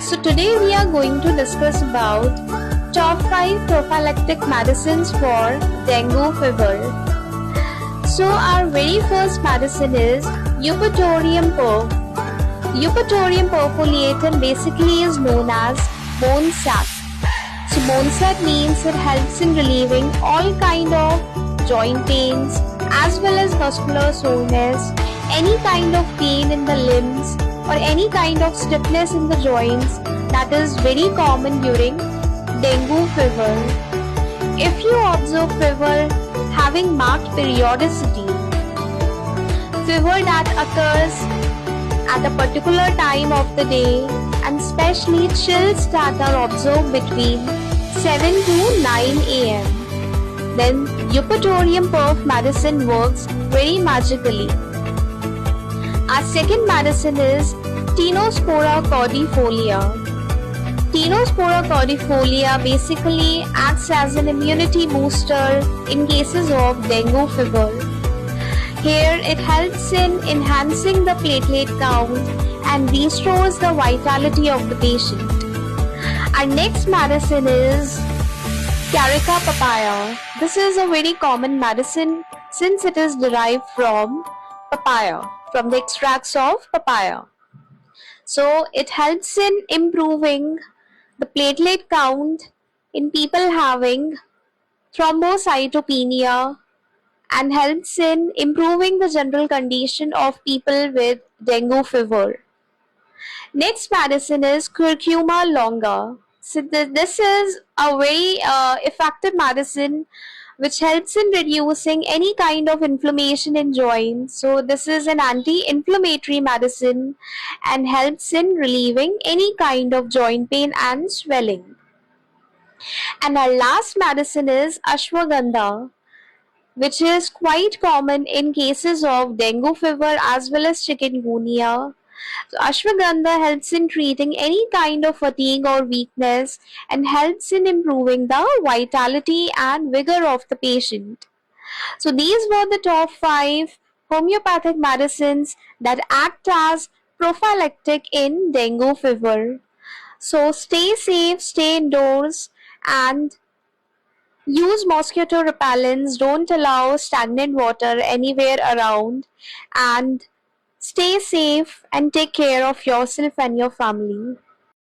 So today we are going to discuss about top 5 prophylactic medicines for dengue fever. So our very first medicine is Eupatorium perf. Eupatorium perfoliatum basically is known as bone sack. So bone sack means it helps in relieving all kind of joint pains as well as muscular soreness, any kind of pain in the limbs or any kind of stiffness in the joints that is very common during dengue fever. If you observe fever having marked periodicity, fever that occurs at a particular time of the day, and especially chills that are observed between 7 to 9 am, then Eupatorium perf medicine works very magically. Our second medicine is Tinospora cordifolia. Tinospora cordifolia basically acts as an immunity booster in cases of dengue fever. Here it helps in enhancing the platelet count and restores the vitality of the patient. Our next medicine is Carica papaya. This is a very common medicine since it is derived from papaya, from the extracts of papaya. So it helps in improving the platelet count in people having thrombocytopenia and helps in improving the general condition of people with dengue fever. Next medicine is Curcuma longa. So this is a very effective medicine which helps in reducing any kind of inflammation in joints. So this is an anti-inflammatory medicine and helps in relieving any kind of joint pain and swelling. And our last medicine is ashwagandha, which is quite common in cases of dengue fever as well as chikungunya. So ashwagandha helps in treating any kind of fatigue or weakness and helps in improving the vitality and vigor of the patient. So these were the top 5 homeopathic medicines that act as prophylactic in dengue fever. So stay safe, stay indoors, and use mosquito repellents. Don't allow stagnant water anywhere around, and stay safe and take care of yourself and your family.